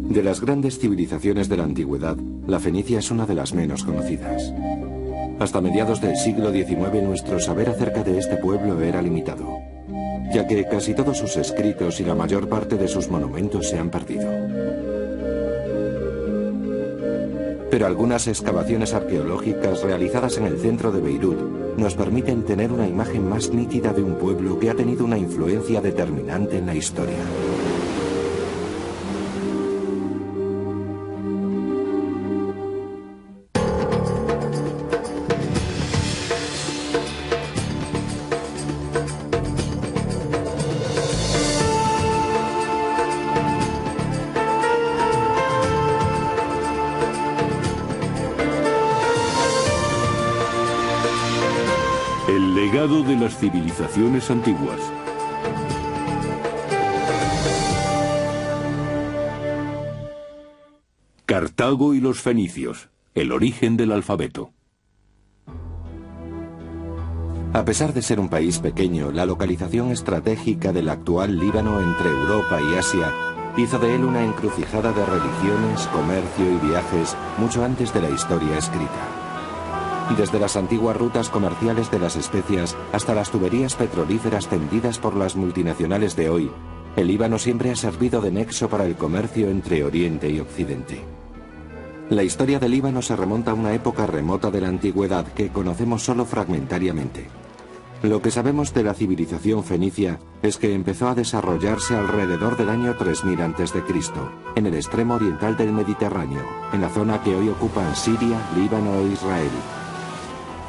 De las grandes civilizaciones de la antigüedad, la fenicia es una de las menos conocidas. Hasta mediados del siglo XIX nuestro saber acerca de este pueblo era limitado, ya que casi todos sus escritos y la mayor parte de sus monumentos se han perdido. Pero algunas excavaciones arqueológicas realizadas en el centro de Beirut nos permiten tener una imagen más nítida de un pueblo que ha tenido una influencia determinante en la historia. El legado de las civilizaciones antiguas. Cartago y los fenicios. El origen del alfabeto. A pesar de ser un país pequeño, la localización estratégica del actual Líbano entre Europa y Asia hizo de él una encrucijada de religiones, comercio y viajes mucho antes de la historia escrita. Desde las antiguas rutas comerciales de las especias hasta las tuberías petrolíferas tendidas por las multinacionales de hoy, el Líbano siempre ha servido de nexo para el comercio entre Oriente y Occidente. La historia del Líbano se remonta a una época remota de la antigüedad que conocemos solo fragmentariamente. Lo que sabemos de la civilización fenicia es que empezó a desarrollarse alrededor del año 3000 a.C., en el extremo oriental del Mediterráneo, en la zona que hoy ocupan Siria, Líbano e Israel.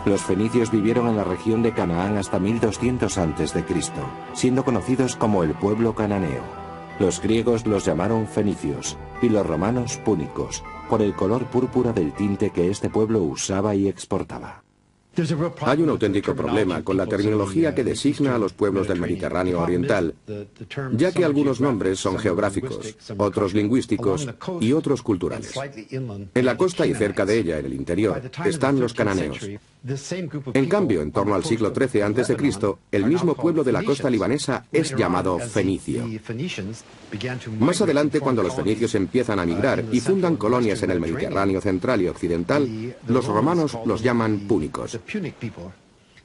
Los fenicios vivieron en la región de Canaán hasta 1200 a.C., siendo conocidos como el pueblo cananeo. Los griegos los llamaron fenicios y los romanos púnicos, por el color púrpura del tinte que este pueblo usaba y exportaba. Hay un auténtico problema con la terminología que designa a los pueblos del Mediterráneo oriental, ya que algunos nombres son geográficos, otros lingüísticos y otros culturales. En la costa y cerca de ella, en el interior, están los cananeos. En cambio, en torno al siglo XIII a.C., el mismo pueblo de la costa libanesa es llamado fenicio. Más adelante, cuando los fenicios empiezan a migrar y fundan colonias en el Mediterráneo central y occidental, los romanos los llaman púnicos.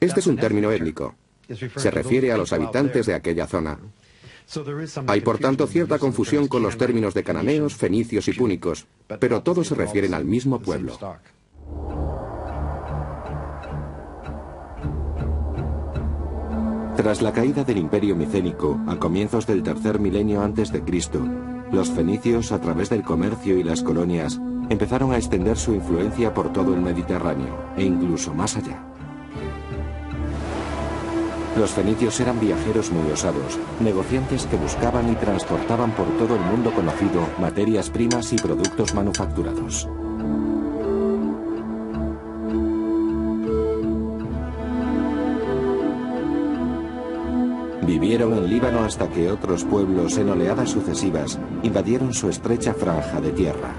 Este es un término étnico. Se refiere a los habitantes de aquella zona. Hay por tanto cierta confusión con los términos de cananeos, fenicios y púnicos, pero todos se refieren al mismo pueblo. Tras la caída del Imperio Micénico, a comienzos del tercer milenio antes de Cristo, los fenicios, a través del comercio y las colonias, empezaron a extender su influencia por todo el Mediterráneo, e incluso más allá. Los fenicios eran viajeros muy osados, negociantes que buscaban y transportaban por todo el mundo conocido materias primas y productos manufacturados. Vivieron en Líbano hasta que otros pueblos en oleadas sucesivas invadieron su estrecha franja de tierra.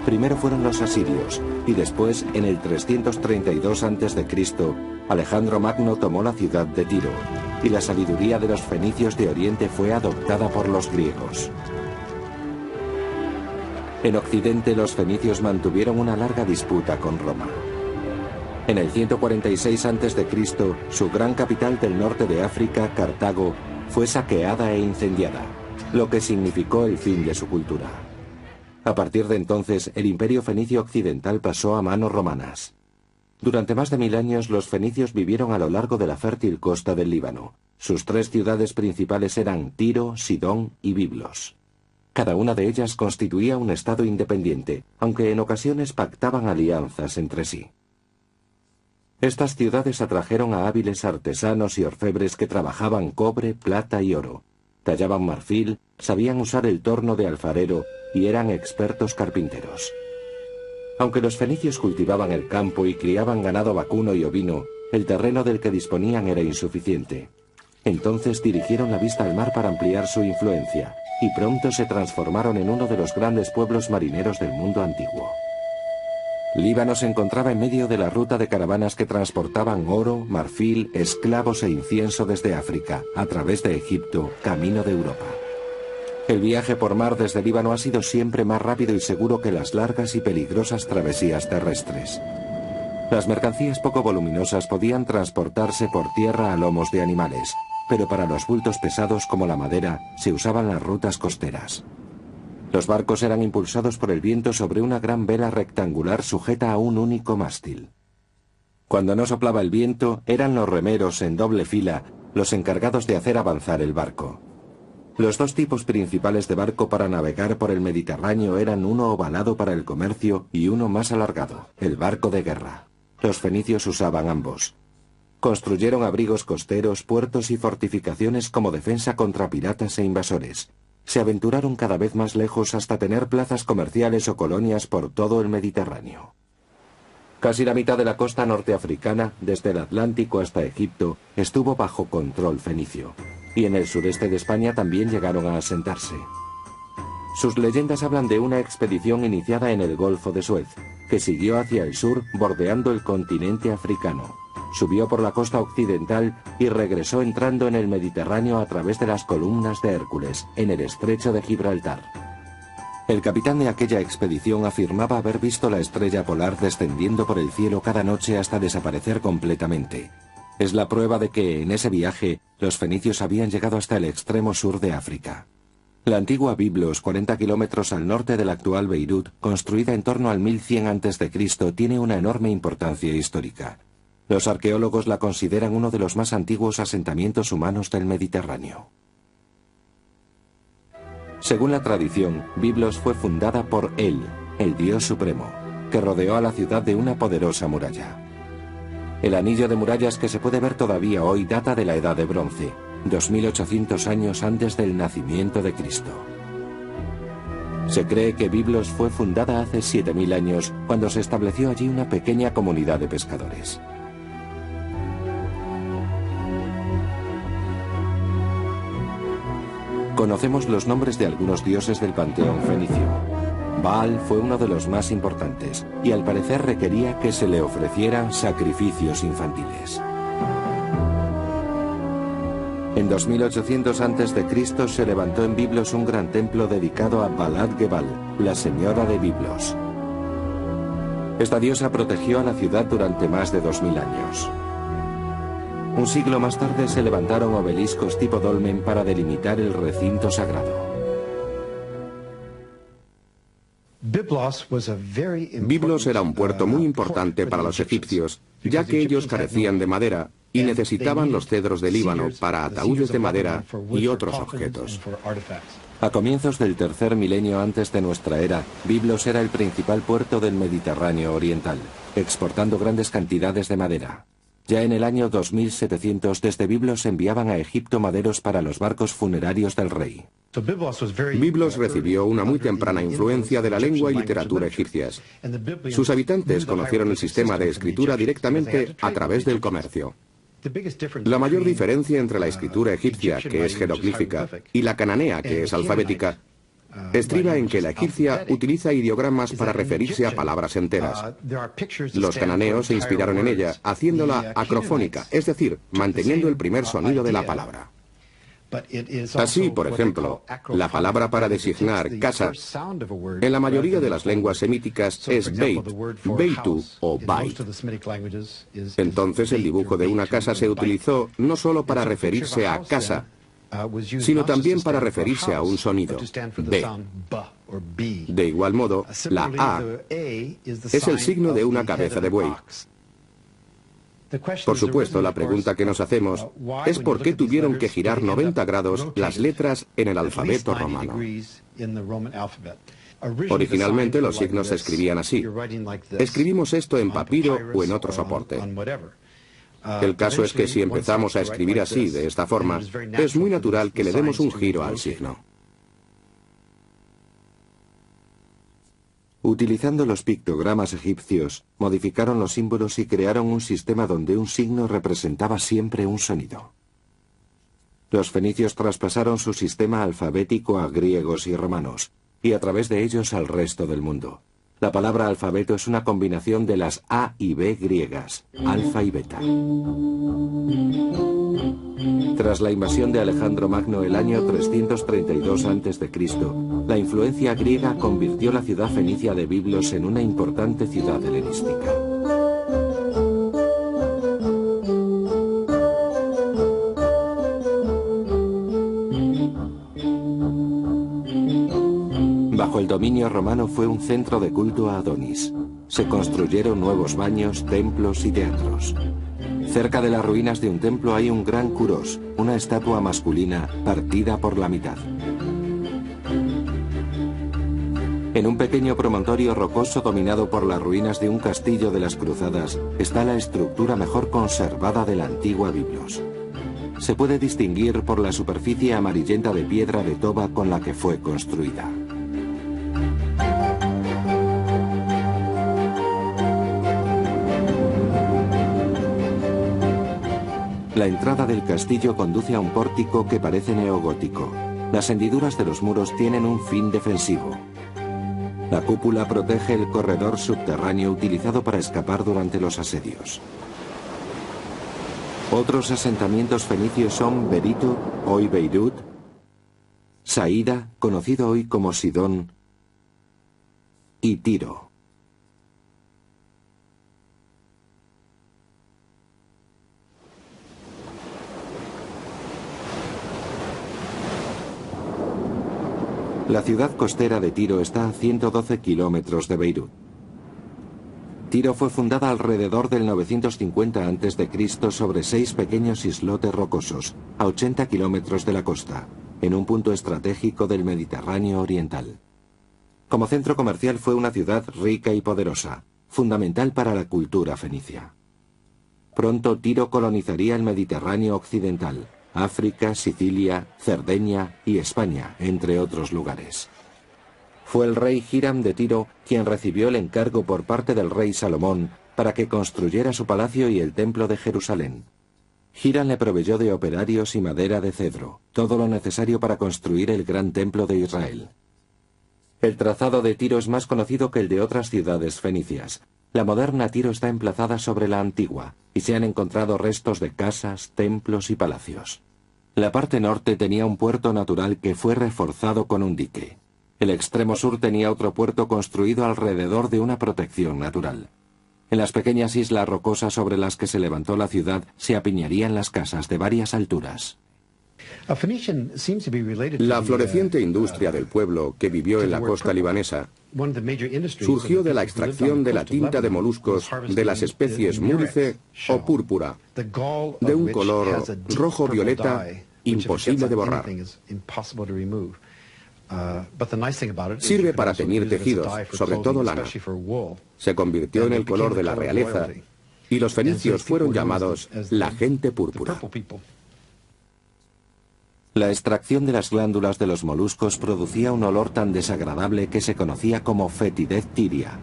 Primero fueron los asirios y después, en el 332 a.C., Alejandro Magno tomó la ciudad de Tiro y la sabiduría de los fenicios de Oriente fue adoptada por los griegos. En Occidente los fenicios mantuvieron una larga disputa con Roma. En el 146 a.C., su gran capital del norte de África, Cartago, fue saqueada e incendiada, lo que significó el fin de su cultura. A partir de entonces, el imperio fenicio occidental pasó a manos romanas. Durante más de 1000 años, los fenicios vivieron a lo largo de la fértil costa del Líbano. Sus 3 ciudades principales eran Tiro, Sidón y Biblos. Cada una de ellas constituía un estado independiente, aunque en ocasiones pactaban alianzas entre sí. Estas ciudades atrajeron a hábiles artesanos y orfebres que trabajaban cobre, plata y oro, tallaban marfil, sabían usar el torno de alfarero y eran expertos carpinteros. Aunque los fenicios cultivaban el campo y criaban ganado vacuno y ovino, el terreno del que disponían era insuficiente. Entonces dirigieron la vista al mar para ampliar su influencia, y pronto se transformaron en uno de los grandes pueblos marineros del mundo antiguo. Líbano se encontraba en medio de la ruta de caravanas que transportaban oro, marfil, esclavos e incienso desde África, a través de Egipto, camino de Europa. El viaje por mar desde Líbano ha sido siempre más rápido y seguro que las largas y peligrosas travesías terrestres. Las mercancías poco voluminosas podían transportarse por tierra a lomos de animales, pero para los bultos pesados como la madera se usaban las rutas costeras. Los barcos eran impulsados por el viento sobre una gran vela rectangular sujeta a un único mástil. Cuando no soplaba el viento, eran los remeros en doble fila los encargados de hacer avanzar el barco. Los dos tipos principales de barco para navegar por el Mediterráneo eran uno ovalado para el comercio y uno más alargado, el barco de guerra. Los fenicios usaban ambos. Construyeron abrigos costeros, puertos y fortificaciones como defensa contra piratas e invasores. Se aventuraron cada vez más lejos hasta tener plazas comerciales o colonias por todo el Mediterráneo. Casi la mitad de la costa norteafricana, desde el Atlántico hasta Egipto, estuvo bajo control fenicio. Y en el sureste de España también llegaron a asentarse. Sus leyendas hablan de una expedición iniciada en el Golfo de Suez, que siguió hacia el sur bordeando el continente africano. Subió por la costa occidental y regresó entrando en el Mediterráneo a través de las columnas de Hércules, en el estrecho de Gibraltar. El capitán de aquella expedición afirmaba haber visto la estrella polar descendiendo por el cielo cada noche hasta desaparecer completamente. Es la prueba de que, en ese viaje, los fenicios habían llegado hasta el extremo sur de África. La antigua Biblos, 40 kilómetros al norte de la actual Beirut, construida en torno al 1100 a.C., tiene una enorme importancia histórica. Los arqueólogos la consideran uno de los más antiguos asentamientos humanos del Mediterráneo. Según la tradición, Biblos fue fundada por El, el dios supremo, que rodeó a la ciudad de una poderosa muralla. El anillo de murallas que se puede ver todavía hoy data de la Edad de Bronce, 2800 años antes del nacimiento de Cristo. Se cree que Biblos fue fundada hace 7000 años, cuando se estableció allí una pequeña comunidad de pescadores. Conocemos los nombres de algunos dioses del panteón fenicio. Baal fue uno de los más importantes, y al parecer requería que se le ofrecieran sacrificios infantiles. En 2800 a.C. se levantó en Biblos un gran templo dedicado a Balat Gebal, la señora de Biblos. Esta diosa protegió a la ciudad durante más de 2000 años. Un siglo más tarde se levantaron obeliscos tipo dolmen para delimitar el recinto sagrado. Biblos era un puerto muy importante para los egipcios, ya que ellos carecían de madera y necesitaban los cedros de Líbano para ataúdes de madera y otros objetos. A comienzos del tercer milenio antes de nuestra era, Biblos era el principal puerto del Mediterráneo oriental, exportando grandes cantidades de madera. Ya en el año 2700 desde Biblos enviaban a Egipto maderos para los barcos funerarios del rey. Biblos recibió una muy temprana influencia de la lengua y literatura egipcias. Sus habitantes conocieron el sistema de escritura directamente a través del comercio. La mayor diferencia entre la escritura egipcia, que es jeroglífica, y la cananea, que es alfabética, estriba en que la egipcia utiliza ideogramas para referirse a palabras enteras. Los cananeos se inspiraron en ella, haciéndola acrofónica, es decir, manteniendo el primer sonido de la palabra. Así, por ejemplo, la palabra para designar casa, en la mayoría de las lenguas semíticas es beit, beitu o bait. Entonces el dibujo de una casa se utilizó no solo para referirse a casa, sino también para referirse a un sonido, B. De igual modo, la A es el signo de una cabeza de buey. Por supuesto, la pregunta que nos hacemos es por qué tuvieron que girar 90 grados las letras en el alfabeto romano. Originalmente los signos se escribían así. Escribimos esto en papiro o en otro soporte. El caso es que si empezamos a escribir así, de esta forma, es muy natural que le demos un giro al signo. Utilizando los pictogramas egipcios, modificaron los símbolos y crearon un sistema donde un signo representaba siempre un sonido. Los fenicios traspasaron su sistema alfabético a griegos y romanos, y a través de ellos al resto del mundo. La palabra alfabeto es una combinación de las A y B griegas, alfa y beta. Tras la invasión de Alejandro Magno el año 332 a.C., la influencia griega convirtió la ciudad fenicia de Biblos en una importante ciudad helenística. Bajo el dominio romano fue un centro de culto a Adonis. Se construyeron nuevos baños, templos y teatros. Cerca de las ruinas de un templo hay un gran Kuros, una estatua masculina partida por la mitad. En un pequeño promontorio rocoso dominado por las ruinas de un castillo de las Cruzadas está la estructura mejor conservada de la antigua Biblos. Se puede distinguir por la superficie amarillenta de piedra de toba con la que fue construida. La entrada del castillo conduce a un pórtico que parece neogótico. Las hendiduras de los muros tienen un fin defensivo. La cúpula protege el corredor subterráneo utilizado para escapar durante los asedios. Otros asentamientos fenicios son Berito, hoy Beirut, Saída, conocido hoy como Sidón, y Tiro. La ciudad costera de Tiro está a 112 kilómetros de Beirut. Tiro fue fundada alrededor del 950 a.C. sobre 6 pequeños islotes rocosos, a 80 kilómetros de la costa, en un punto estratégico del Mediterráneo oriental. Como centro comercial fue una ciudad rica y poderosa, fundamental para la cultura fenicia. Pronto Tiro colonizaría el Mediterráneo occidental, África, Sicilia, Cerdeña y España, entre otros lugares. Fue el rey Hiram de Tiro quien recibió el encargo por parte del rey Salomón para que construyera su palacio y el templo de Jerusalén. Hiram le proveyó de operarios y madera de cedro, todo lo necesario para construir el gran templo de Israel. El trazado de Tiro es más conocido que el de otras ciudades fenicias. La moderna Tiro está emplazada sobre la antigua, y se han encontrado restos de casas, templos y palacios. La parte norte tenía un puerto natural que fue reforzado con un dique. El extremo sur tenía otro puerto construido alrededor de una protección natural. En las pequeñas islas rocosas sobre las que se levantó la ciudad se apiñarían las casas de varias alturas. La floreciente industria del pueblo que vivió en la costa libanesa surgió de la extracción de la tinta de moluscos de las especies múrice o púrpura, de un color rojo-violeta imposible de borrar. Sirve para teñir tejidos, sobre todo lana. Se convirtió en el color de la realeza y los fenicios fueron llamados la gente púrpura. La extracción de las glándulas de los moluscos producía un olor tan desagradable que se conocía como fetidez tiria.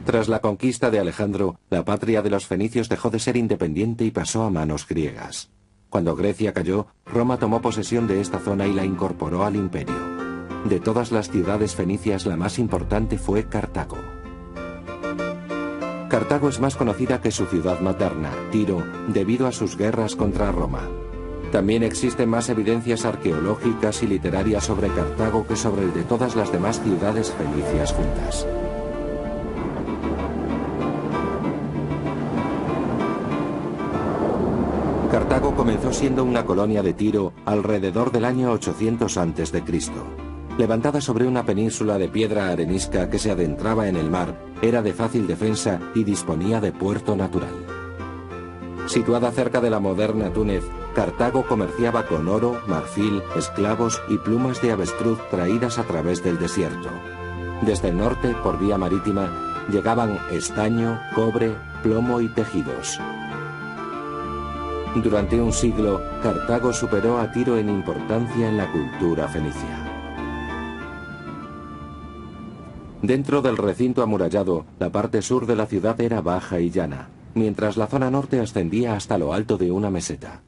Tras la conquista de Alejandro, la patria de los fenicios dejó de ser independiente y pasó a manos griegas. Cuando Grecia cayó, Roma tomó posesión de esta zona y la incorporó al imperio. De todas las ciudades fenicias, la más importante fue Cartago. Cartago es más conocida que su ciudad materna, Tiro, debido a sus guerras contra Roma. También existen más evidencias arqueológicas y literarias sobre Cartago que sobre el de todas las demás ciudades fenicias juntas. Cartago comenzó siendo una colonia de Tiro alrededor del año 800 a.C. Levantada sobre una península de piedra arenisca que se adentraba en el mar, era de fácil defensa y disponía de puerto natural. Situada cerca de la moderna Túnez, Cartago comerciaba con oro, marfil, esclavos y plumas de avestruz traídas a través del desierto. Desde el norte, por vía marítima, llegaban estaño, cobre, plomo y tejidos. Durante un siglo, Cartago superó a Tiro en importancia en la cultura fenicia. Dentro del recinto amurallado, la parte sur de la ciudad era baja y llana, mientras la zona norte ascendía hasta lo alto de una meseta.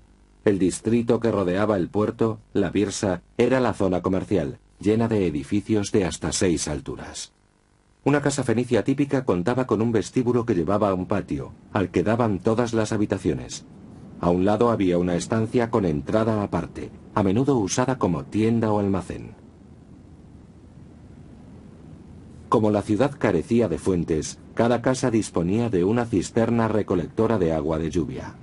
El distrito que rodeaba el puerto, la Birsa, era la zona comercial, llena de edificios de hasta 6 alturas. Una casa fenicia típica contaba con un vestíbulo que llevaba a un patio, al que daban todas las habitaciones. A un lado había una estancia con entrada aparte, a menudo usada como tienda o almacén. Como la ciudad carecía de fuentes, cada casa disponía de una cisterna recolectora de agua de lluvia.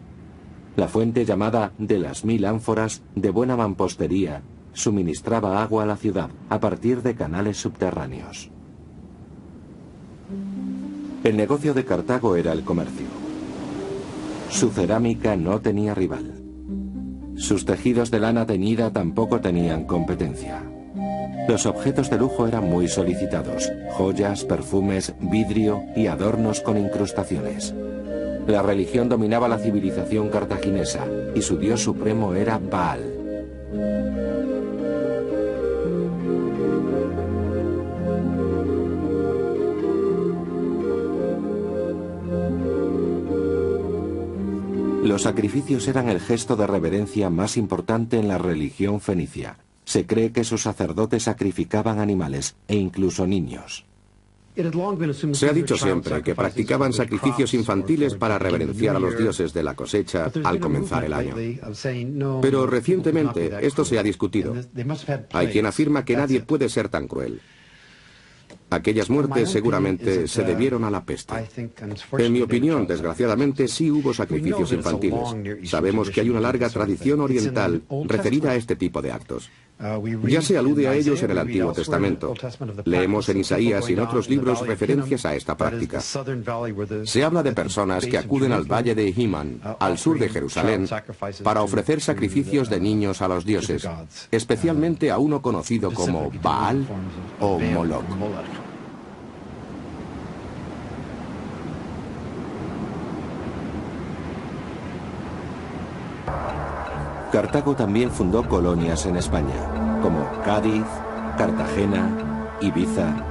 La fuente, llamada de las 1000 ánforas, de buena mampostería, suministraba agua a la ciudad a partir de canales subterráneos. El negocio de Cartago era el comercio. Su cerámica no tenía rival. Sus tejidos de lana teñida tampoco tenían competencia. Los objetos de lujo eran muy solicitados: joyas, perfumes, vidrio y adornos con incrustaciones. La religión dominaba la civilización cartaginesa y su dios supremo era Baal. Los sacrificios eran el gesto de reverencia más importante en la religión fenicia. Se cree que sus sacerdotes sacrificaban animales e incluso niños. Se ha dicho siempre que practicaban sacrificios infantiles para reverenciar a los dioses de la cosecha al comenzar el año. Pero recientemente esto se ha discutido. Hay quien afirma que nadie puede ser tan cruel. Aquellas muertes seguramente se debieron a la peste. En mi opinión, desgraciadamente, sí hubo sacrificios infantiles. Sabemos que hay una larga tradición oriental referida a este tipo de actos. Ya se alude a ellos en el Antiguo Testamento. Leemos en Isaías y en otros libros referencias a esta práctica. Se habla de personas que acuden al valle de Himan, al sur de Jerusalén, para ofrecer sacrificios de niños a los dioses, especialmente a uno conocido como Baal o Moloch. Cartago también fundó colonias en España, como Cádiz, Cartagena, Ibiza.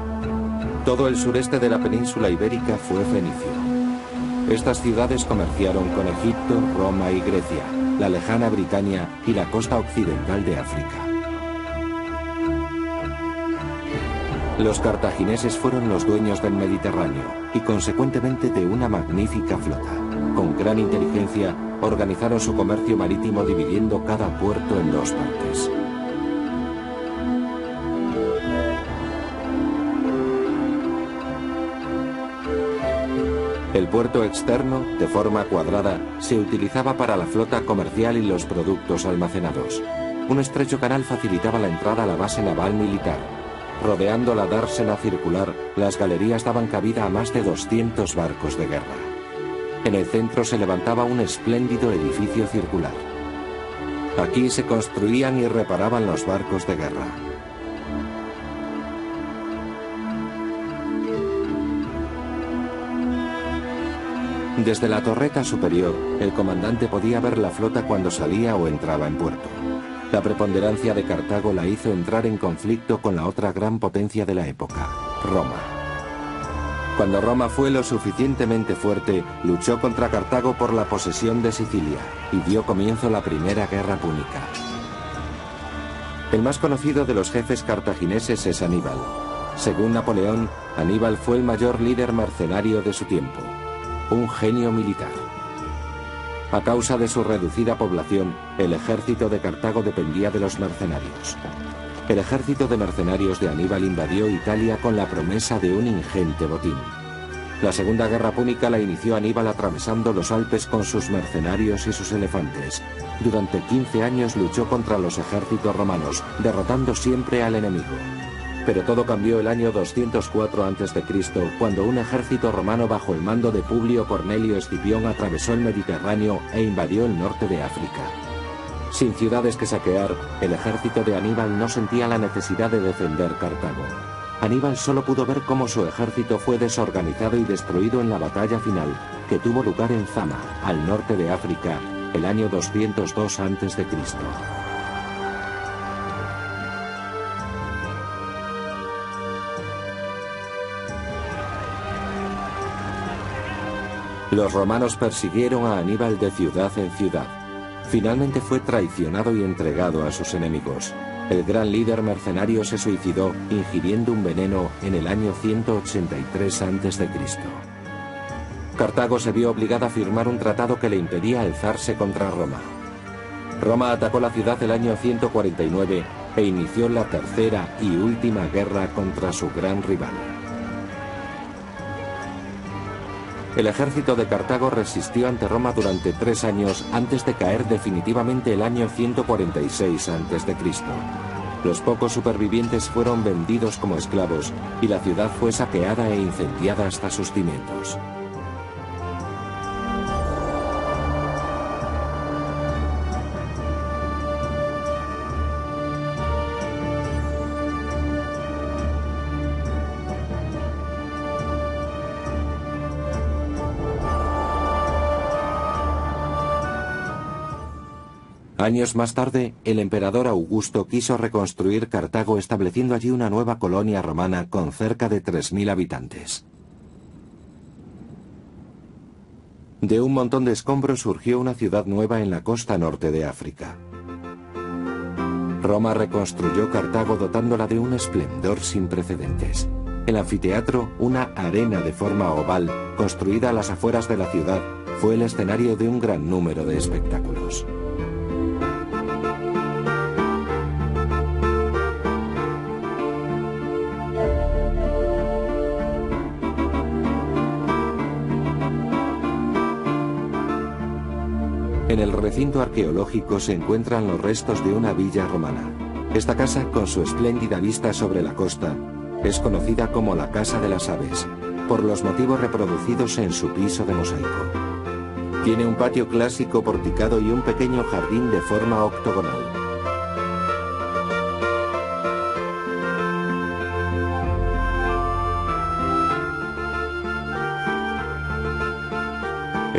Todo el sureste de la península ibérica fue fenicio. Estas ciudades comerciaron con Egipto, Roma y Grecia, la lejana Britania y la costa occidental de África. Los cartagineses fueron los dueños del Mediterráneo y consecuentemente de una magnífica flota. Con gran inteligencia, organizaron su comercio marítimo dividiendo cada puerto en dos partes. El puerto externo, de forma cuadrada, se utilizaba para la flota comercial y los productos almacenados. Un estrecho canal facilitaba la entrada a la base naval militar. Rodeando la dársena circular, las galerías daban cabida a más de 200 barcos de guerra. En el centro se levantaba un espléndido edificio circular. Aquí se construían y reparaban los barcos de guerra. Desde la torreta superior, el comandante podía ver la flota cuando salía o entraba en puerto. La preponderancia de Cartago la hizo entrar en conflicto con la otra gran potencia de la época, Roma. Cuando Roma fue lo suficientemente fuerte, luchó contra Cartago por la posesión de Sicilia y dio comienzo la Primera Guerra Púnica. El más conocido de los jefes cartagineses es Aníbal. Según Napoleón, Aníbal fue el mayor líder mercenario de su tiempo, un genio militar. A causa de su reducida población, el ejército de Cartago dependía de los mercenarios. El ejército de mercenarios de Aníbal invadió Italia con la promesa de un ingente botín. La Segunda Guerra Púnica la inició Aníbal atravesando los Alpes con sus mercenarios y sus elefantes. Durante 15 años luchó contra los ejércitos romanos, derrotando siempre al enemigo. Pero todo cambió el año 204 a.C., cuando un ejército romano bajo el mando de Publio Cornelio Escipión atravesó el Mediterráneo e invadió el norte de África. Sin ciudades que saquear, el ejército de Aníbal no sentía la necesidad de defender Cartago. Aníbal solo pudo ver cómo su ejército fue desorganizado y destruido en la batalla final, que tuvo lugar en Zama, al norte de África, el año 202 a.C. Los romanos persiguieron a Aníbal de ciudad en ciudad. Finalmente fue traicionado y entregado a sus enemigos. El gran líder mercenario se suicidó ingiriendo un veneno en el año 183 a.C. Cartago se vio obligada a firmar un tratado que le impedía alzarse contra Roma. Roma atacó la ciudad el año 149 e inició la tercera y última guerra contra su gran rival. El ejército de Cartago resistió ante Roma durante 3 años antes de caer definitivamente el año 146 a.C. Los pocos supervivientes fueron vendidos como esclavos y la ciudad fue saqueada e incendiada hasta sus cimientos. Años más tarde, el emperador Augusto quiso reconstruir Cartago estableciendo allí una nueva colonia romana con cerca de 3.000 habitantes. De un montón de escombros surgió una ciudad nueva en la costa norte de África. Roma reconstruyó Cartago dotándola de un esplendor sin precedentes. El anfiteatro, una arena de forma oval, construida a las afueras de la ciudad, fue el escenario de un gran número de espectáculos. En el recinto arqueológico se encuentran los restos de una villa romana. Esta casa, con su espléndida vista sobre la costa, es conocida como la Casa de las Aves, por los motivos reproducidos en su piso de mosaico. Tiene un patio clásico porticado y un pequeño jardín de forma octogonal.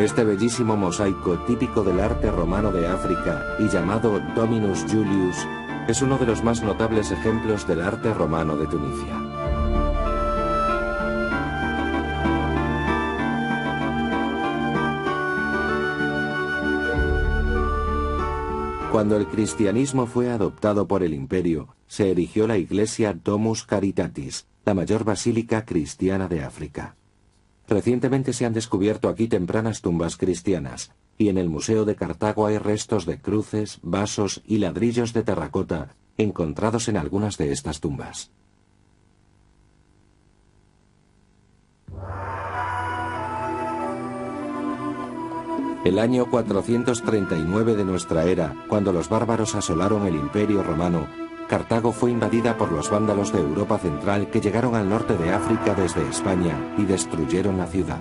Este bellísimo mosaico, típico del arte romano de África y llamado Dominus Julius, es uno de los más notables ejemplos del arte romano de Tunisia. Cuando el cristianismo fue adoptado por el imperio, se erigió la iglesia Domus Caritatis, la mayor basílica cristiana de África. Recientemente se han descubierto aquí tempranas tumbas cristianas, y en el Museo de Cartago hay restos de cruces, vasos y ladrillos de terracota encontrados en algunas de estas tumbas. El año 439 de nuestra era, cuando los bárbaros asolaron el Imperio Romano, Cartago fue invadida por los vándalos de Europa Central que llegaron al norte de África desde España y destruyeron la ciudad.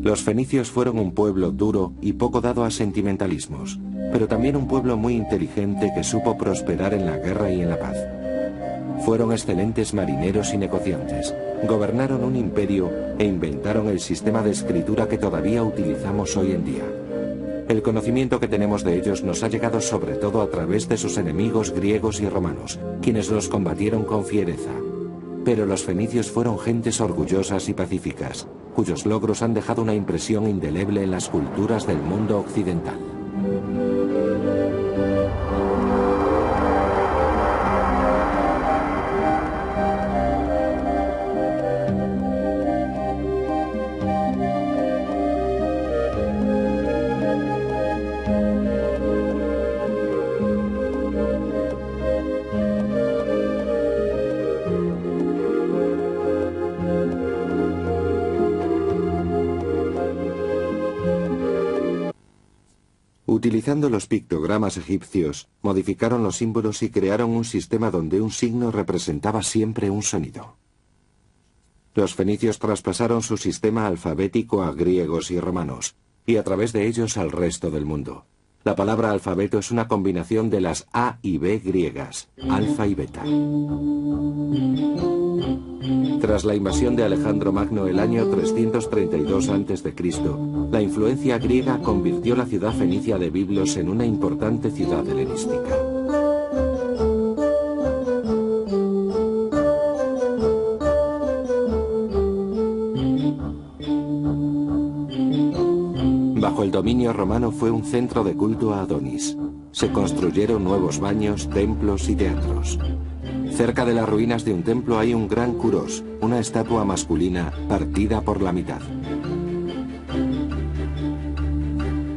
Los fenicios fueron un pueblo duro y poco dado a sentimentalismos, pero también un pueblo muy inteligente que supo prosperar en la guerra y en la paz. Fueron excelentes marineros y negociantes, gobernaron un imperio e inventaron el sistema de escritura que todavía utilizamos hoy en día. El conocimiento que tenemos de ellos nos ha llegado sobre todo a través de sus enemigos griegos y romanos, quienes los combatieron con fiereza. Pero los fenicios fueron gentes orgullosas y pacíficas, cuyos logros han dejado una impresión indeleble en las culturas del mundo occidental. Utilizando los pictogramas egipcios, modificaron los símbolos y crearon un sistema donde un signo representaba siempre un sonido. Los fenicios traspasaron su sistema alfabético a griegos y romanos, y a través de ellos al resto del mundo. La palabra alfabeto es una combinación de las A y B griegas, alfa y beta. Tras la invasión de Alejandro Magno el año 332 a.C., la influencia griega convirtió la ciudad fenicia de Biblos en una importante ciudad helenística. Bajo el dominio romano fue un centro de culto a Adonis. Se construyeron nuevos baños, templos y teatros. Cerca de las ruinas de un templo hay un gran Kuros, una estatua masculina partida por la mitad.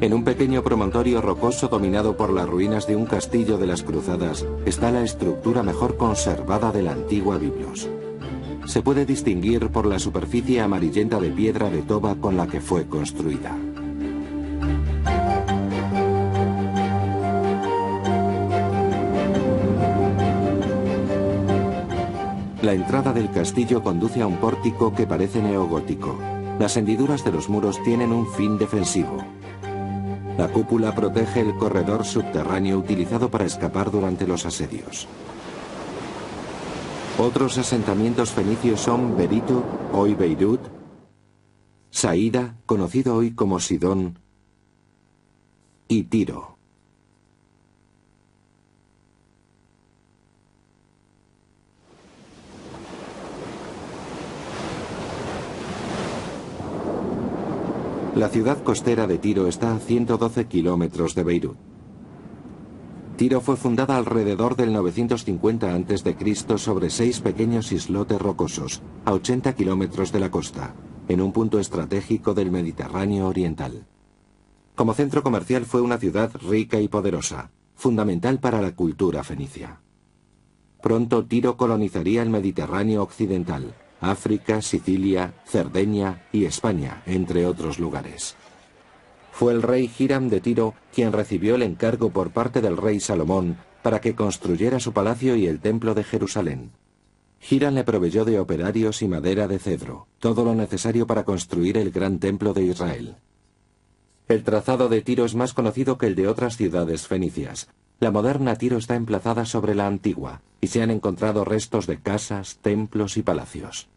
En un pequeño promontorio rocoso dominado por las ruinas de un castillo de las Cruzadas está la estructura mejor conservada de la antigua Biblos. Se puede distinguir por la superficie amarillenta de piedra de toba con la que fue construida. La entrada del castillo conduce a un pórtico que parece neogótico. Las hendiduras de los muros tienen un fin defensivo. La cúpula protege el corredor subterráneo utilizado para escapar durante los asedios. Otros asentamientos fenicios son Berito, hoy Beirut, Saída, conocido hoy como Sidón, y Tiro. La ciudad costera de Tiro está a 112 kilómetros de Beirut. Tiro fue fundada alrededor del 950 a.C. sobre 6 pequeños islotes rocosos, a 80 kilómetros de la costa, en un punto estratégico del Mediterráneo oriental. Como centro comercial fue una ciudad rica y poderosa, fundamental para la cultura fenicia. Pronto Tiro colonizaría el Mediterráneo occidental, África, Sicilia, Cerdeña y España, entre otros lugares. Fue el rey Hiram de Tiro quien recibió el encargo por parte del rey Salomón para que construyera su palacio y el templo de Jerusalén. Hiram le proveyó de operarios y madera de cedro, todo lo necesario para construir el gran templo de Israel. El trazado de Tiro es más conocido que el de otras ciudades fenicias. La moderna Tiro está emplazada sobre la antigua, y se han encontrado restos de casas, templos y palacios.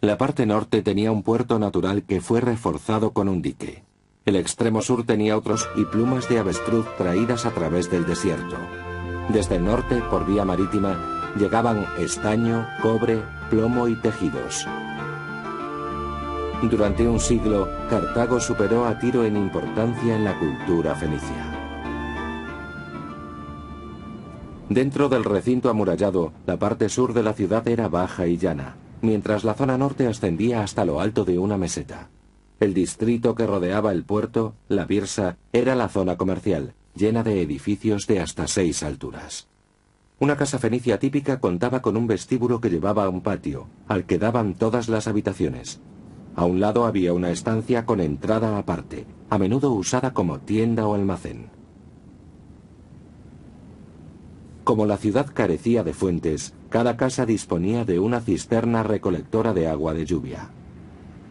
La parte norte tenía un puerto natural que fue reforzado con un dique. El extremo sur tenía otros y plumas de avestruz traídas a través del desierto. Desde el norte, por vía marítima, llegaban estaño, cobre, plomo y tejidos. Durante un siglo, Cartago superó a Tiro en importancia en la cultura fenicia. Dentro del recinto amurallado, la parte sur de la ciudad era baja y llana, mientras la zona norte ascendía hasta lo alto de una meseta. El distrito que rodeaba el puerto, la Birsa, era la zona comercial, llena de edificios de hasta 6 alturas. Una casa fenicia típica contaba con un vestíbulo que llevaba a un patio, al que daban todas las habitaciones. A un lado había una estancia con entrada aparte, a menudo usada como tienda o almacén. Como la ciudad carecía de fuentes, cada casa disponía de una cisterna recolectora de agua de lluvia.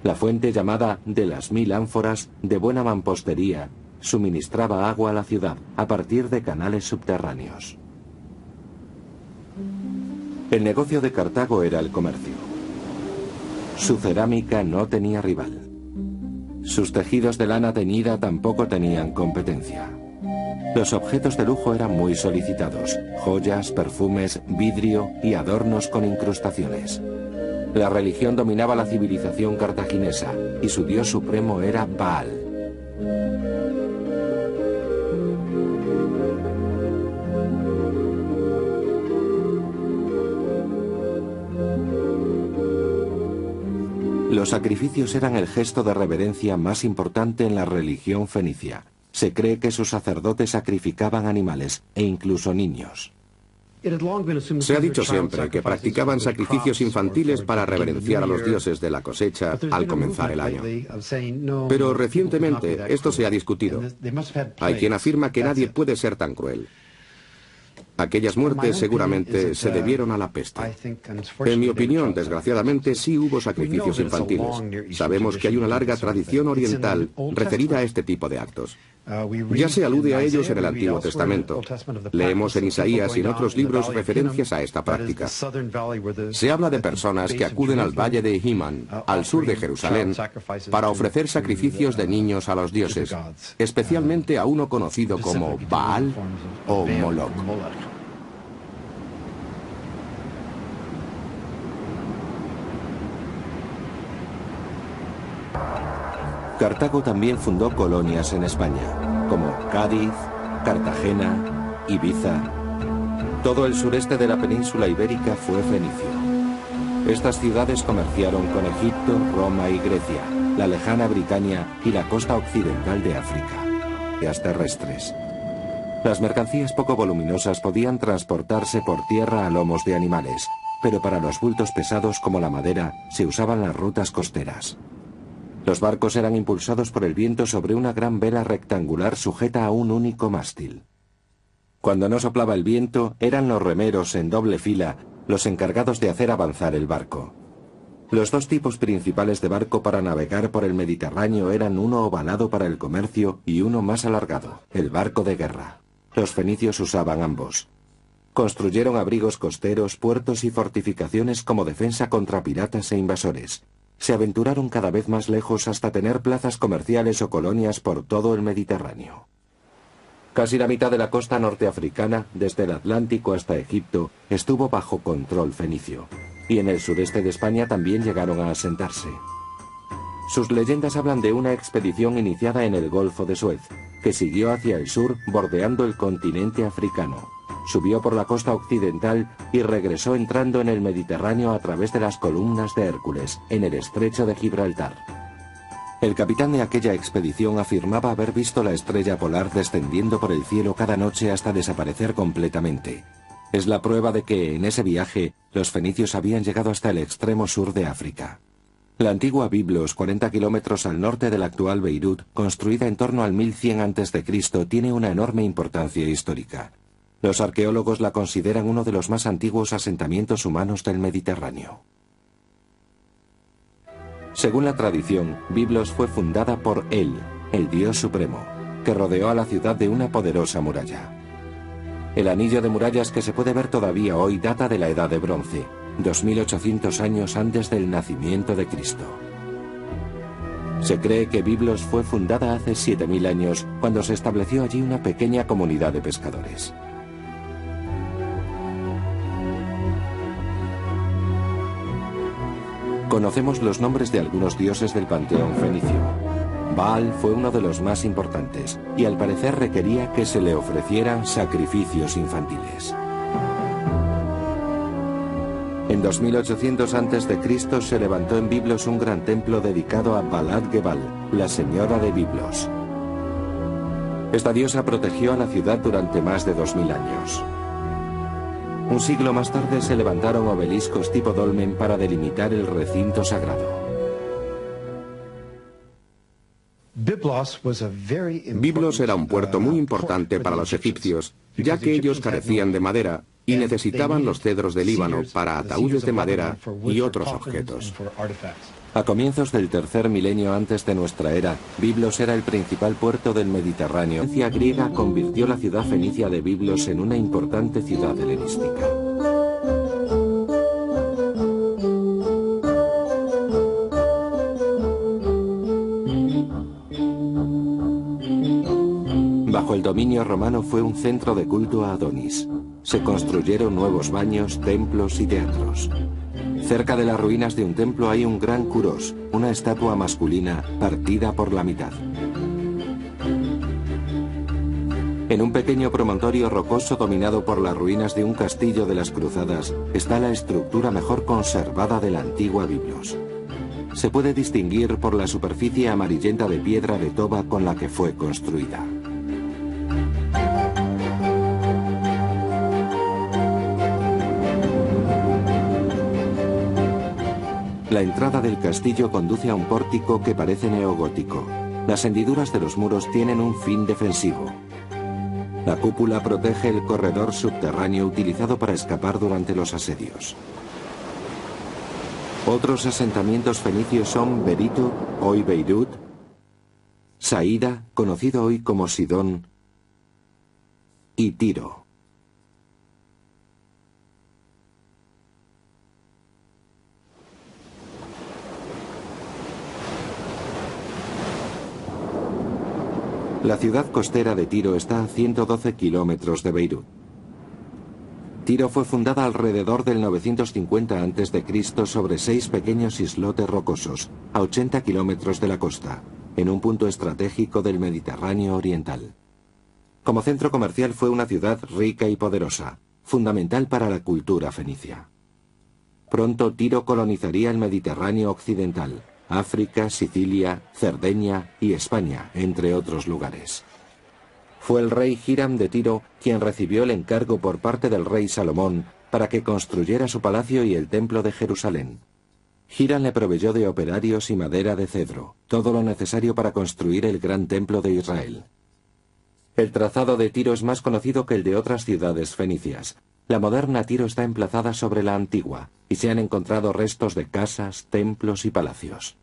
La fuente llamada de las 1000 ánforas, de buena mampostería, suministraba agua a la ciudad a partir de canales subterráneos. El negocio de Cartago era el comercio. Su cerámica no tenía rival. Sus tejidos de lana teñida tampoco tenían competencia. Los objetos de lujo eran muy solicitados: joyas, perfumes, vidrio y adornos con incrustaciones. La religión dominaba la civilización cartaginesa y su dios supremo era Baal. Los sacrificios eran el gesto de reverencia más importante en la religión fenicia. Se cree que sus sacerdotes sacrificaban animales e incluso niños. Se ha dicho siempre que practicaban sacrificios infantiles para reverenciar a los dioses de la cosecha al comenzar el año. Pero recientemente esto se ha discutido. Hay quien afirma que nadie puede ser tan cruel. Aquellas muertes seguramente se debieron a la peste. En mi opinión, desgraciadamente, sí hubo sacrificios infantiles. Sabemos que hay una larga tradición oriental referida a este tipo de actos. Ya se alude a ellos en el Antiguo Testamento. Leemos en Isaías y en otros libros referencias a esta práctica. Se habla de personas que acuden al valle de Himán, al sur de Jerusalén, para ofrecer sacrificios de niños a los dioses, especialmente a uno conocido como Baal o Moloch. Cartago también fundó colonias en España, como Cádiz, Cartagena, Ibiza. Todo el sureste de la península ibérica fue fenicio. Estas ciudades comerciaron con Egipto, Roma y Grecia, la lejana Britania y la costa occidental de África. Vías terrestres. Las mercancías poco voluminosas podían transportarse por tierra a lomos de animales, pero para los bultos pesados como la madera se usaban las rutas costeras. Los barcos eran impulsados por el viento sobre una gran vela rectangular sujeta a un único mástil. Cuando no soplaba el viento, eran los remeros en doble fila los encargados de hacer avanzar el barco. Los dos tipos principales de barco para navegar por el Mediterráneo eran uno ovalado para el comercio y uno más alargado, el barco de guerra. Los fenicios usaban ambos. Construyeron abrigos costeros, puertos y fortificaciones como defensa contra piratas e invasores. Se aventuraron cada vez más lejos hasta tener plazas comerciales o colonias por todo el Mediterráneo. Casi la mitad de la costa norteafricana, desde el Atlántico hasta Egipto, estuvo bajo control fenicio. Y en el sureste de España también llegaron a asentarse. Sus leyendas hablan de una expedición iniciada en el Golfo de Suez, que siguió hacia el sur bordeando el continente africano. Subió por la costa occidental y regresó entrando en el Mediterráneo a través de las columnas de Hércules, en el estrecho de Gibraltar. El capitán de aquella expedición afirmaba haber visto la estrella polar descendiendo por el cielo cada noche hasta desaparecer completamente. Es la prueba de que, en ese viaje, los fenicios habían llegado hasta el extremo sur de África. La antigua Biblos, 40 kilómetros al norte de la actual Beirut, construida en torno al 1100 a.C., tiene una enorme importancia histórica. Los arqueólogos la consideran uno de los más antiguos asentamientos humanos del Mediterráneo. Según la tradición, Biblos fue fundada por El, el dios supremo, que rodeó a la ciudad de una poderosa muralla. El anillo de murallas que se puede ver todavía hoy data de la Edad de Bronce, 2800 años antes del nacimiento de Cristo. Se cree que Biblos fue fundada hace 7000 años, cuando se estableció allí una pequeña comunidad de pescadores. Conocemos los nombres de algunos dioses del panteón fenicio. Baal fue uno de los más importantes, y al parecer requería que se le ofrecieran sacrificios infantiles. En 2800 a.C. se levantó en Biblos un gran templo dedicado a Balat Gebal, la señora de Biblos. Esta diosa protegió a la ciudad durante más de 2000 años. Un siglo más tarde se levantaron obeliscos tipo dolmen para delimitar el recinto sagrado. Biblos era un puerto muy importante para los egipcios, ya que ellos carecían de madera y necesitaban los cedros del Líbano para ataúdes de madera y otros objetos. A comienzos del tercer milenio antes de nuestra era, Biblos era el principal puerto del Mediterráneo. La influencia griega convirtió la ciudad fenicia de Biblos en una importante ciudad helenística. Bajo el dominio romano fue un centro de culto a Adonis. Se construyeron nuevos baños, templos y teatros. Cerca de las ruinas de un templo hay un gran Kuros, una estatua masculina partida por la mitad. En un pequeño promontorio rocoso dominado por las ruinas de un castillo de las Cruzadas está la estructura mejor conservada de la antigua Biblos. Se puede distinguir por la superficie amarillenta de piedra de toba con la que fue construida. La entrada del castillo conduce a un pórtico que parece neogótico. Las hendiduras de los muros tienen un fin defensivo. La cúpula protege el corredor subterráneo utilizado para escapar durante los asedios. Otros asentamientos fenicios son Berito, hoy Beirut, Saída, conocido hoy como Sidón, y Tiro. La ciudad costera de Tiro está a 112 kilómetros de Beirut. Tiro fue fundada alrededor del 950 a.C. sobre 6 pequeños islotes rocosos, a 80 kilómetros de la costa. en un punto estratégico del Mediterráneo oriental. Como centro comercial fue una ciudad rica y poderosa, fundamental para la cultura fenicia. Pronto Tiro colonizaría el Mediterráneo occidental, África, Sicilia, Cerdeña y España, entre otros lugares. Fue el rey Hiram de Tiro quien recibió el encargo por parte del rey Salomón para que construyera su palacio y el templo de Jerusalén. Hiram le proveyó de operarios y madera de cedro, todo lo necesario para construir el gran templo de Israel. El trazado de Tiro es más conocido que el de otras ciudades fenicias. La moderna Tiro está emplazada sobre la antigua, y se han encontrado restos de casas, templos y palacios.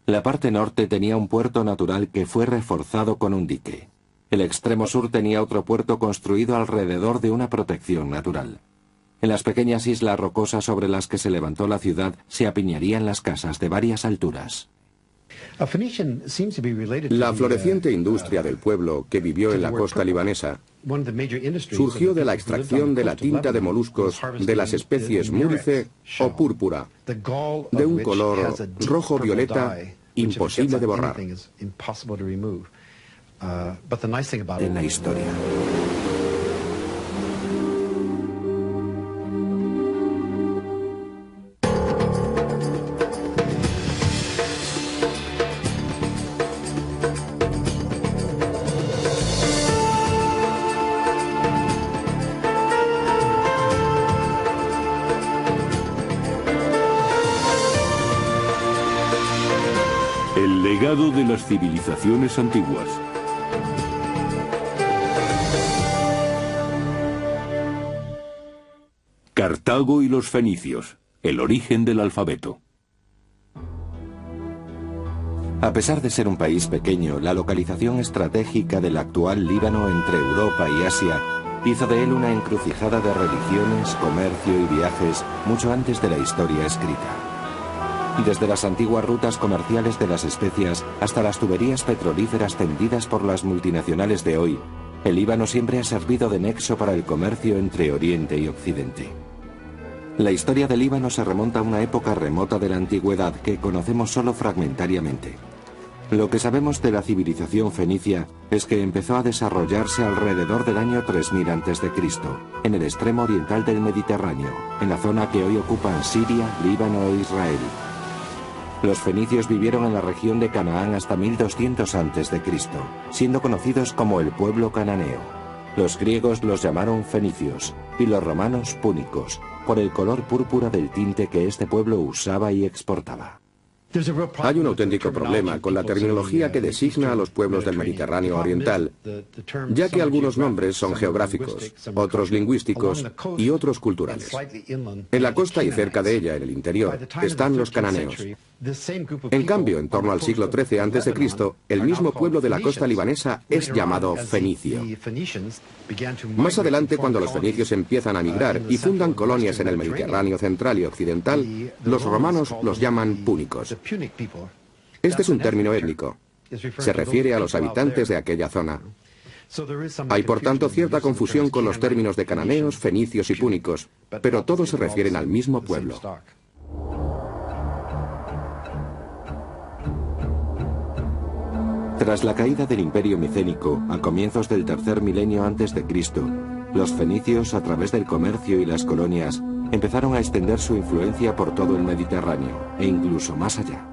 La parte norte tenía un puerto natural que fue reforzado con un dique. El extremo sur tenía otro puerto construido alrededor de una protección natural. En las pequeñas islas rocosas sobre las que se levantó la ciudad se apiñarían las casas de varias alturas. La floreciente industria del pueblo que vivió en la costa libanesa surgió de la extracción de la tinta de moluscos de las especies múrice o púrpura, de un color rojo-violeta imposible de borrar. En la historia. El legado de las civilizaciones antiguas. Cartago y los fenicios. El origen del alfabeto. A pesar de ser un país pequeño, la localización estratégica del actual Líbano entre Europa y Asia hizo de él una encrucijada de religiones, comercio y viajes mucho antes de la historia escrita. Desde las antiguas rutas comerciales de las especias hasta las tuberías petrolíferas tendidas por las multinacionales de hoy, el Líbano siempre ha servido de nexo para el comercio entre Oriente y Occidente. La historia del Líbano se remonta a una época remota de la antigüedad que conocemos solo fragmentariamente. Lo que sabemos de la civilización fenicia es que empezó a desarrollarse alrededor del año 3000 a.C., en el extremo oriental del Mediterráneo, en la zona que hoy ocupan Siria, Líbano e Israel. Los fenicios vivieron en la región de Canaán hasta 1200 a.C., siendo conocidos como el pueblo cananeo. Los griegos los llamaron fenicios y los romanos púnicos, por el color púrpura del tinte que este pueblo usaba y exportaba. Hay un auténtico problema con la terminología que designa a los pueblos del Mediterráneo oriental, ya que algunos nombres son geográficos, otros lingüísticos y otros culturales. En la costa y cerca de ella, en el interior, están los cananeos. En cambio, en torno al siglo XIII a.C., el mismo pueblo de la costa libanesa es llamado fenicio. Más adelante, cuando los fenicios empiezan a migrar y fundan colonias en el Mediterráneo central y occidental, los romanos los llaman púnicos. Este es un término étnico. Se refiere a los habitantes de aquella zona. Hay por tanto cierta confusión con los términos de cananeos, fenicios y púnicos, pero todos se refieren al mismo pueblo. Tras la caída del Imperio Micénico, a comienzos del tercer milenio antes de Cristo, los fenicios, a través del comercio y las colonias, empezaron a extender su influencia por todo el Mediterráneo, e incluso más allá.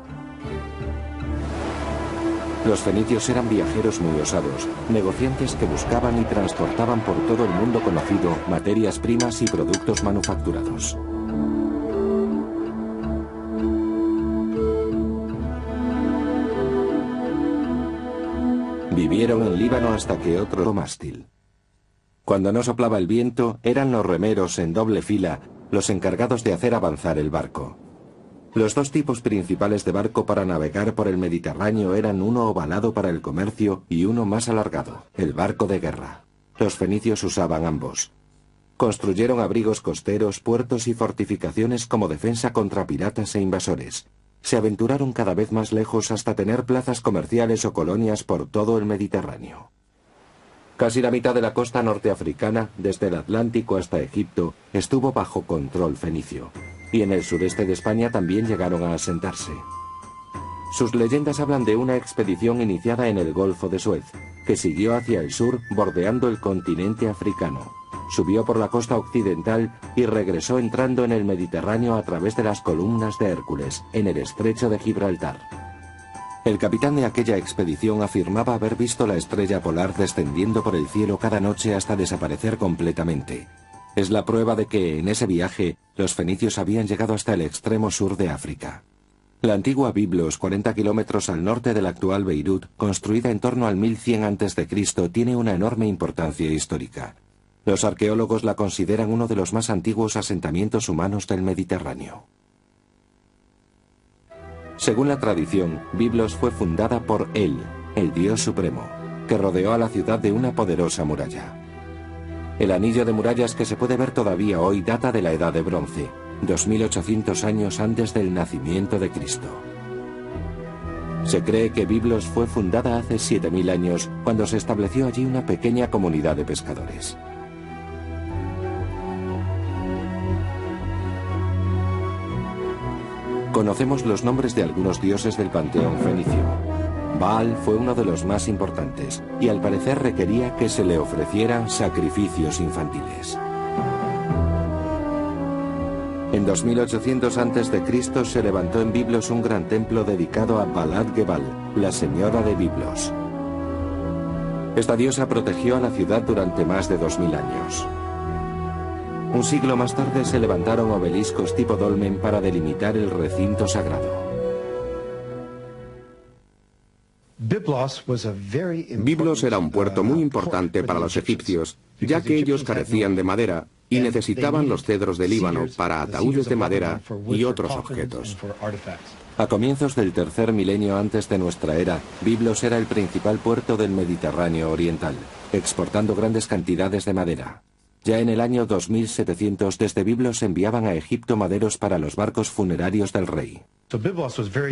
Los fenicios eran viajeros muy osados, negociantes que buscaban y transportaban por todo el mundo conocido materias primas y productos manufacturados. Vivieron en Líbano hasta que otro mástil. Cuando no soplaba el viento, eran los remeros en doble fila los encargados de hacer avanzar el barco. Los dos tipos principales de barco para navegar por el Mediterráneo eran uno ovalado para el comercio y uno más alargado, el barco de guerra. Los fenicios usaban ambos. Construyeron abrigos costeros, puertos y fortificaciones como defensa contra piratas e invasores. Se aventuraron cada vez más lejos hasta tener plazas comerciales o colonias por todo el Mediterráneo. Casi la mitad de la costa norteafricana, desde el Atlántico hasta Egipto, estuvo bajo control fenicio, y en el sureste de España también llegaron a asentarse. Sus leyendas hablan de una expedición iniciada en el Golfo de Suez, que siguió hacia el sur bordeando el continente africano. Subió por la costa occidental y regresó entrando en el Mediterráneo a través de las columnas de Hércules, en el estrecho de Gibraltar. El capitán de aquella expedición afirmaba haber visto la estrella polar descendiendo por el cielo cada noche hasta desaparecer completamente. Es la prueba de que, en ese viaje, los fenicios habían llegado hasta el extremo sur de África. La antigua Biblos, 40 kilómetros al norte de la actual Beirut, construida en torno al 1100 a.C., tiene una enorme importancia histórica. Los arqueólogos la consideran uno de los más antiguos asentamientos humanos del Mediterráneo. Según la tradición, Biblos fue fundada por El, el dios supremo, que rodeó a la ciudad de una poderosa muralla. El anillo de murallas que se puede ver todavía hoy data de la Edad de Bronce, 2800 años antes del nacimiento de Cristo. Se cree que Biblos fue fundada hace 7000 años, cuando se estableció allí una pequeña comunidad de pescadores. Conocemos los nombres de algunos dioses del panteón fenicio. Baal fue uno de los más importantes, y al parecer requería que se le ofrecieran sacrificios infantiles. En 2800 a.C. se levantó en Biblos un gran templo dedicado a Balat Gebal, la señora de Biblos. Esta diosa protegió a la ciudad durante más de 2000 años. Un siglo más tarde se levantaron obeliscos tipo dolmen para delimitar el recinto sagrado. Biblos era un puerto muy importante para los egipcios, ya que ellos carecían de madera y necesitaban los cedros del Líbano para ataúdes de madera y otros objetos. A comienzos del tercer milenio antes de nuestra era, Biblos era el principal puerto del Mediterráneo oriental, exportando grandes cantidades de madera. Ya en el año 2700 desde Biblos se enviaban a Egipto maderos para los barcos funerarios del rey.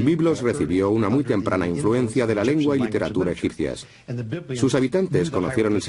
Biblos recibió una muy temprana influencia de la lengua y literatura egipcias. Sus habitantes conocieron el sistema